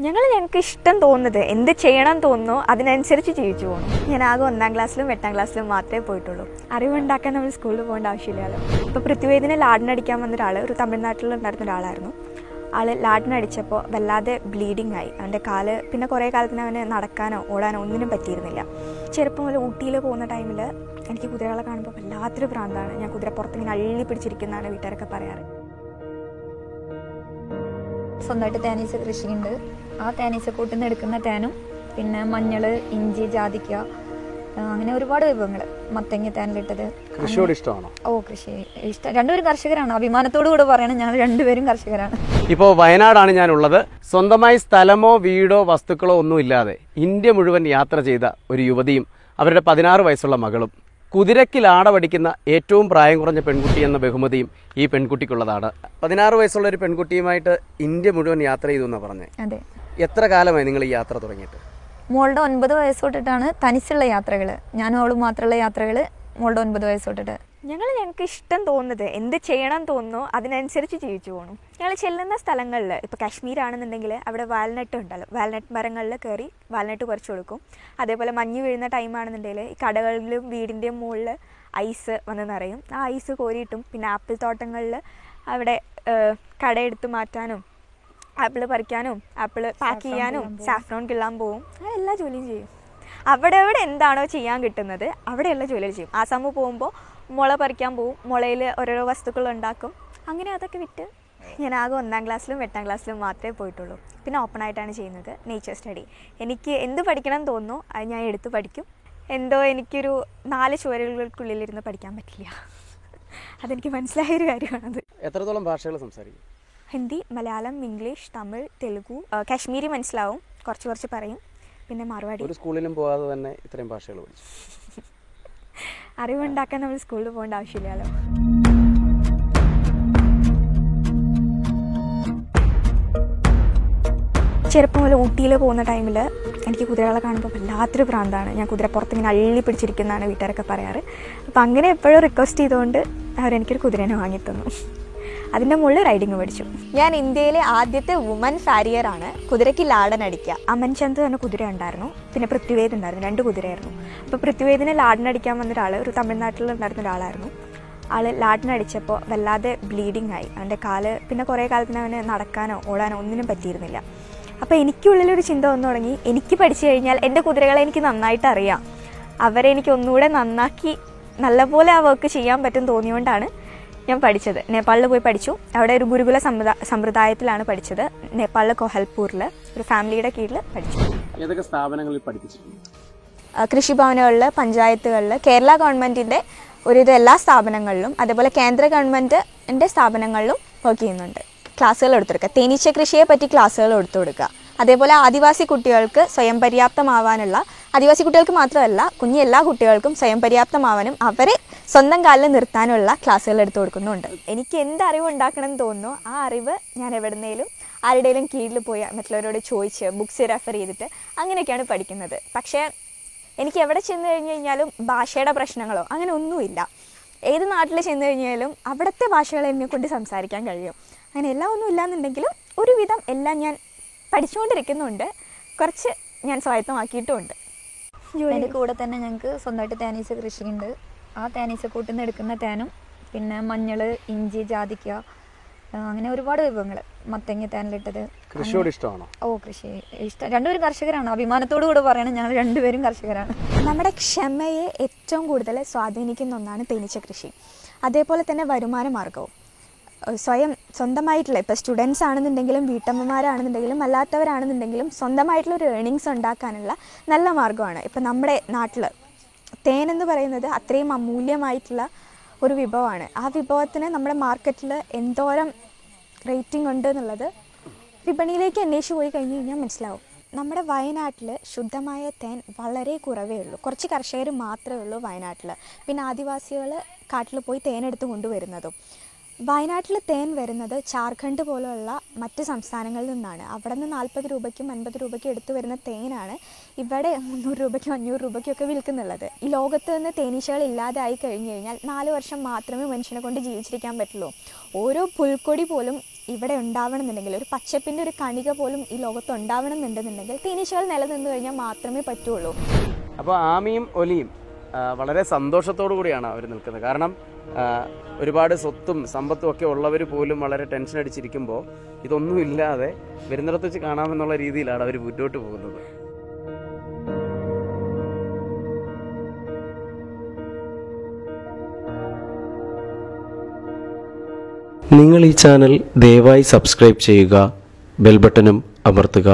ഞങ്ങൾക്ക് ഇഷ്ടം തോന്നുന്നത് എന്ത് ചെയ്യണം തോന്നുന്നു അതിനനുസരിച്ച് ജീവിച്ചു പോകണം. ഞാൻ ആകെ 1ാം ക്ലാസ്സിലും 8ാം ക്ലാസ്സിലും മാത്രമേ പോയിട്ടുള്ളൂ. അറിവുണ്ടാക്കാൻ നമ്മൾ സ്കൂളിൽ പോകേണ്ട ആവശ്യമില്ലല്ലോ. ഇപ്പോൾ പൃഥ്വിവേദിനെ ലാഡിനടിക്കാൻ വന്നൊരാൾ ഒരു തമിഴ്നാട്ടിലുണ്ടായിരുന്ന ഒരാളായിരുന്നു. ആൾ ലാഡിനടിച്ചപ്പോൾ വല്ലാതെ ബ്ലീഡിങ് ആയി. അവൻ്റെ കാല് പിന്നെ കുറേ കാലത്തിന് അവന് നടക്കാനോ ഓടാനോ ഒന്നിനും പറ്റിയിരുന്നില്ല. ചെറുപ്പം മുതൽ ഊട്ടിയിൽ പോകുന്ന ടൈമിൽ എനിക്ക് കുതിരകളെ കാണുമ്പോൾ വല്ലാത്തൊരു ഭ്രാന്താണ്. ഞാൻ കുതിര പുറത്തിങ്ങനെ അള്ളി പിടിച്ചിരിക്കുന്നതാണ് വീട്ടുകാരൊക്കെ പറയാറ്. സ്വന്തമായിട്ട് തേനീച്ച കൃഷിയുണ്ട്. ആ തേനീച്ചക്കൂട്ടിൽ നിന്ന് എടുക്കുന്ന തേനും പിന്നെ മഞ്ഞൾ, ഇഞ്ചി, ജാതിക്ക, അങ്ങനെ ഒരുപാട് വിഭവങ്ങൾ. മത്തങ്ങ തേനിലിട്ടത്. കൃഷിയോട് ഇഷ്ടമാണോ? കൃഷി ഇഷ്ടം. രണ്ടുപേരും കർഷകരാണ്. അഭിമാനത്തോടു കൂടെ പറയണം, ഞങ്ങൾ രണ്ടുപേരും കർഷകരാണ്. ഇപ്പോൾ വയനാടാണ് ഞാനുള്ളത്. സ്വന്തമായി സ്ഥലമോ വീടോ വസ്തുക്കളോ ഒന്നുമില്ലാതെ ഇന്ത്യ മുഴുവൻ യാത്ര ചെയ്ത ഒരു യുവതിയും അവരുടെ 16 വയസ്സുള്ള മകളും. കുതിരയ്ക്ക് ലാടപടിക്കുന്ന ഏറ്റവും പ്രായം കുറഞ്ഞ പെൺകുട്ടി എന്ന ബഹുമതിയും ഈ പെൺകുട്ടിക്കുള്ളതാണ്. 16 വയസ്സുള്ള ഒരു പെൺകുട്ടിയുമായിട്ട് ഇന്ത്യ മുഴുവൻ യാത്ര ചെയ്തു എന്നാണ് പറഞ്ഞത്. അതെ. എത്ര കാലമായി നിങ്ങൾ ഈ യാത്ര തുടങ്ങിയിട്ട്? മോളുടെ 9 വയസ്സ് തൊട്ടിട്ടാണ് തനിച്ചുള്ള യാത്രകൾ. ഞാനും അവളും മാത്രമുള്ള യാത്രകൾ മോളുടെ 9 വയസ്സ് തൊട്ടിട്ട്. ഞങ്ങൾക്ക് ഇഷ്ടം തോന്നുന്നത് എന്ത് ചെയ്യണം തോന്നുന്നു അതിനനുസരിച്ച് ജീവിച്ചു പോകണം. ഞങ്ങൾ ചെല്ലുന്ന സ്ഥലങ്ങളിൽ ഇപ്പോൾ കാശ്മീരാണെന്നുണ്ടെങ്കിൽ അവിടെ വാൽനട്ട് ഉണ്ടല്ലോ, വാൽനട്ട് മരങ്ങളിൽ കയറി വാൽനട്ട് കുറച്ച് കൊടുക്കും. അതേപോലെ മഞ്ഞ് വീഴുന്ന ടൈമാണെന്നുണ്ടെങ്കിൽ ഈ കടകളിലും വീടിൻ്റെയും മുകളിൽ ഐസ് വന്ന് നിറയും. ആ ഐസ് കോരിയിട്ടും പിന്നെ ആപ്പിൾ തോട്ടങ്ങളിൽ അവിടെ കടയെടുത്ത് മാറ്റാനും ആപ്പിൾ പറിക്കാനും ആപ്പിൾ പാക്ക് ചെയ്യാനും സാഫ്രോൺ കിള്ളാൻ പോവും. അങ്ങനെ എല്ലാ ജോലിയും ചെയ്യും. അവിടെ എന്താണോ ചെയ്യാൻ കിട്ടുന്നത് അവിടെയുള്ള ജോലികൾ ചെയ്യും. ആസാമിൽ പോകുമ്പോൾ മുള പറിക്കാൻ പോവും, മുളയിൽ ഓരോരോ വസ്തുക്കൾ ഉണ്ടാക്കും. അങ്ങനെ അതൊക്കെ വിറ്റ് ഞാൻ ആകെ 1ാം ക്ലാസ്സിലും 8ാം ക്ലാസ്സിലും മാത്രമേ പോയിട്ടുള്ളൂ. പിന്നെ ഓപ്പൺ ആയിട്ടാണ് ചെയ്യുന്നത് നേച്ചർ സ്റ്റഡി. എനിക്ക് എന്ത് പഠിക്കണം തോന്നുന്നു അത് ഞാൻ എടുത്ത് പഠിക്കും. എന്തോ എനിക്കൊരു 4 ചുവരുകൾക്കുള്ളിലിരുന്ന് പഠിക്കാൻ പറ്റില്ല. അതെനിക്ക് മനസ്സിലായൊരു കാര്യമാണത്. എത്രത്തോളം ഭാഷകൾ സംസാരിക്കും? ഹിന്ദി, മലയാളം, ഇംഗ്ലീഷ്, തമിഴ്, തെലുഗു, കാശ്മീരി മനസ്സിലാവും, കുറച്ച് പറയും. പിന്നെ മറുപടി. ഒരു സ്കൂളിലും പോകാതെ തന്നെ ഇത്രയും ഭാഷകൾ പഠിച്ചു. അറിവുണ്ടാക്കാൻ നമ്മൾ സ്കൂളിൽ പോകേണ്ട ആവശ്യമില്ലല്ലോ. ചെറുപ്പം മുതൽ ഊട്ടിയിൽ പോകുന്ന ടൈമിൽ എനിക്ക് കുതിരകളെ കാണുമ്പോൾ വല്ലാത്തൊരു ഭ്രാന്താണ്. ഞാൻ കുതിര പുറത്തിങ്ങനെ അള്ളി പിടിച്ചിരിക്കുന്നതാണ് വീട്ടുകാരൊക്കെ പറയാറ്. അപ്പോൾ അങ്ങനെ എപ്പോഴും റിക്വസ്റ്റ് ചെയ്തുകൊണ്ട് അവരെനിക്കൊരു കുതിരനെ വാങ്ങിത്തന്നു. അതിൻ്റെ മുകളിൽ റൈഡിങ് പഠിച്ചു. ഞാൻ ഇന്ത്യയിലെ ആദ്യത്തെ വുമൻ ഫാരിയറാണ്. കുതിരയ്ക്ക് ലാടനടിക്കുക. അമൻചന്ദ് തന്നെ കുതിര ഉണ്ടായിരുന്നു, പിന്നെ പൃഥ്വിവേദ് ഉണ്ടായിരുന്നു. 2 കുതിരയായിരുന്നു. അപ്പോൾ പൃഥ്വിവേദിനെ ലാടിനടിക്കാൻ വന്നൊരാൾ ഒരു തമിഴ്നാട്ടിലുണ്ടായിരുന്ന ഒരാളായിരുന്നു. ആൾ ലാടിനടിച്ചപ്പോൾ വല്ലാതെ ബ്ലീഡിങ് ആയി. അവൻ്റെ കാല് പിന്നെ കുറേ കാലത്തിന് അവന് നടക്കാനോ ഓടാനോ ഒന്നിനും പറ്റിയിരുന്നില്ല. അപ്പോൾ എനിക്കുള്ളിലൊരു ചിന്ത വന്നു തുടങ്ങി, എനിക്ക് പഠിച്ചു കഴിഞ്ഞാൽ എൻ്റെ കുതിരകളെ എനിക്ക് നന്നായിട്ട് അറിയാം, അവരെ എനിക്ക് ഒന്നുകൂടെ നന്നാക്കി നല്ലപോലെ ആ വർക്ക് ചെയ്യാൻ പറ്റും തോന്നിയുകൊണ്ടാണ് ഞാൻ പഠിച്ചത്. നേപ്പാളിൽ പോയി പഠിച്ചു. അവിടെ ഒരു ഗുരുകുല സമ്പ്രദായത്തിലാണ് പഠിച്ചത്. നേപ്പാളിലെ കൊഹൽപൂരിൽ ഒരു ഫാമിലിയുടെ കീഴിൽ പഠിച്ചു. ഏതൊക്കെ സ്ഥാപനങ്ങളിൽ പഠിപ്പിച്ചിട്ടുണ്ട്? കൃഷിഭവനുകളിൽ, പഞ്ചായത്തുകളിൽ, കേരള ഗവൺമെൻറ്റിൻ്റെ ഒരുവിധ എല്ലാ സ്ഥാപനങ്ങളിലും, അതേപോലെ കേന്ദ്ര ഗവൺമെൻറ്റിൻ്റെ സ്ഥാപനങ്ങളിലും വർക്ക് ചെയ്യുന്നുണ്ട്. ക്ലാസ്സുകൾ എടുത്തു കൊടുക്കുക. തേനീച്ച കൃഷിയെ പറ്റി ക്ലാസ്സുകൾ എടുത്തു കൊടുക്കുക. അതേപോലെ ആദിവാസി കുട്ടികൾക്ക് സ്വയം പര്യാപ്തമാവാനുള്ള, ആദിവാസി കുട്ടികൾക്ക് മാത്രമല്ല എല്ലാ കുട്ടികൾക്കും സ്വയം പര്യാപ്തമാവാനും അവരെ സ്വന്തം കാലിൽ നിർത്താനുള്ള ക്ലാസ്സുകൾ എടുത്തു കൊടുക്കുന്നുണ്ട്. എനിക്ക് എന്ത് അറിവ് ഉണ്ടാക്കണം എന്ന് തോന്നുന്നു ആ അറിവ് ഞാൻ എവിടുന്നേലും ആരുടെയും കീഴിൽ പോയി മറ്റുള്ളവരോട് ചോദിച്ച് ബുക്സ് റെഫർ ചെയ്തിട്ട് അങ്ങനെയൊക്കെയാണ് പഠിക്കുന്നത്. പക്ഷേ എനിക്ക് എവിടെ ചെന്ന് കഴിഞ്ഞ് കഴിഞ്ഞാലും ഭാഷയുടെ പ്രശ്നങ്ങളോ അങ്ങനെ ഒന്നുമില്ല. ഏത് നാട്ടിൽ ചെന്ന് കഴിഞ്ഞാലും അവിടുത്തെ ഭാഷകൾ എന്നെ കൊണ്ട് സംസാരിക്കാൻ കഴിയും. അങ്ങനെ എല്ലാം ഒന്നും ഇല്ലയെന്നുണ്ടെങ്കിലും ഒരുവിധം എല്ലാം ഞാൻ പഠിച്ചുകൊണ്ടിരിക്കുന്നുണ്ട്. കുറച്ച് ഞാൻ സ്വായത്തമാക്കിയിട്ടുമുണ്ട്. അതിൻ്റെ കൂടെ തന്നെ ഞങ്ങൾക്ക് സ്വന്തമായിട്ട് തേനീച്ച കൃഷിയുണ്ട്. ആ തേനീച്ചക്കൂട്ടിൽ നിന്ന് എടുക്കുന്ന തേനും പിന്നെ മഞ്ഞൾ, ഇഞ്ചി, ജാതിക്ക, അങ്ങനെ ഒരുപാട് വിഭവങ്ങൾ. മത്തങ്ങ തേനിലിട്ടത്. കൃഷിയോട് ഇഷ്ടമാണോ? കൃഷി ഇഷ്ടം. രണ്ടുപേരും കർഷകരാണ്. അഭിമാനത്തോടു കൂടെ പറയണം, ഞങ്ങൾ രണ്ടുപേരും കർഷകരാണ്. നമ്മുടെ ക്ഷമയെ ഏറ്റവും കൂടുതൽ സ്വാധീനിക്കുന്ന ഒന്നാണ് തേനീച്ച കൃഷി. അതേപോലെ തന്നെ വരുമാന മാർഗവും. സ്വന്തമായിട്ടുള്ള ഇപ്പോൾ സ്റ്റുഡൻസ് ആണെന്നുണ്ടെങ്കിലും വീട്ടമ്മമാരാണെന്നുണ്ടെങ്കിലും അല്ലാത്തവരാണെന്നുണ്ടെങ്കിലും സ്വന്തമായിട്ടുള്ള ഒരു ഏണിങ്സ് ഉണ്ടാക്കാനുള്ള നല്ല മാർഗ്ഗമാണ്. ഇപ്പം നമ്മുടെ നാട്ടിൽ തേനെന്ന് പറയുന്നത് അത്രയും അമൂല്യമായിട്ടുള്ള ഒരു വിഭവമാണ്. ആ വിഭവത്തിന് നമ്മുടെ മാർക്കറ്റിൽ എന്തോരം റേറ്റിംഗ് ഉണ്ട് എന്നുള്ളത് വിപണിയിലേക്ക് അന്വേഷിച്ച് പോയി കഴിഞ്ഞ് കഴിഞ്ഞാൽ മനസ്സിലാവും. നമ്മുടെ വയനാട്ടിൽ ശുദ്ധമായ തേൻ വളരെ കുറവേ ഉള്ളൂ. കുറച്ച് കർഷകർ മാത്രമേ ഉള്ളൂ വയനാട്ടിൽ. പിന്നെ ആദിവാസികൾ കാട്ടിൽ പോയി തേനെടുത്ത് കൊണ്ടുവരുന്നതും. വയനാട്ടിൽ തേൻ വരുന്നത് ജാർഖണ്ഡ് പോലുള്ള മറ്റ് സംസ്ഥാനങ്ങളിൽ നിന്നാണ്. അവിടെ നിന്ന് 40 രൂപയ്ക്കും 50 രൂപയ്ക്കും എടുത്തു വരുന്ന തേനാണ് ഇവിടെ 300 രൂപയ്ക്കും 500 രൂപയ്ക്കും ഒക്കെ വിൽക്കുന്നുള്ളത്. ഈ ലോകത്ത് നിന്ന് തേനീച്ചകൾ ഇല്ലാതായി കഴിഞ്ഞ് കഴിഞ്ഞാൽ 4 വർഷം മാത്രമേ മനുഷ്യനെ കൊണ്ട് ജീവിച്ചിരിക്കാൻ പറ്റുള്ളൂ. ഓരോ പുൽക്കൊടി പോലും ഇവിടെ ഉണ്ടാവണമെന്നുണ്ടെങ്കിൽ, ഒരു പച്ചപ്പിൻ്റെ ഒരു കണിക പോലും ഈ ലോകത്ത് ഉണ്ടാവണമെന്നുണ്ടെന്നുണ്ടെങ്കിൽ തേനീച്ചകൾ നിലനിന്ന് കഴിഞ്ഞാൽ മാത്രമേ പറ്റുള്ളൂ. അപ്പോൾ ആമിയും ഒലിയും വളരെ സന്തോഷത്തോടു കൂടിയാണ് അവർ നിൽക്കുന്നത്. കാരണം ഒരുപാട് സ്വത്തും സമ്പത്തും ഒക്കെ ഉള്ളവർ പോലും വളരെ ടെൻഷൻ അടിച്ചിരിക്കുമ്പോൾ ഇതൊന്നും ഇല്ലാതെ വരുന്നിടത്ത് വെച്ച് കാണാമെന്നുള്ള രീതിയിലാണ് അവർ മുന്നോട്ട് പോകുന്നത്. നിങ്ങൾ ഈ ചാനൽ ദയവായി സബ്സ്ക്രൈബ് ചെയ്യുക, ബെൽ ബട്ടണും അമർത്തുക.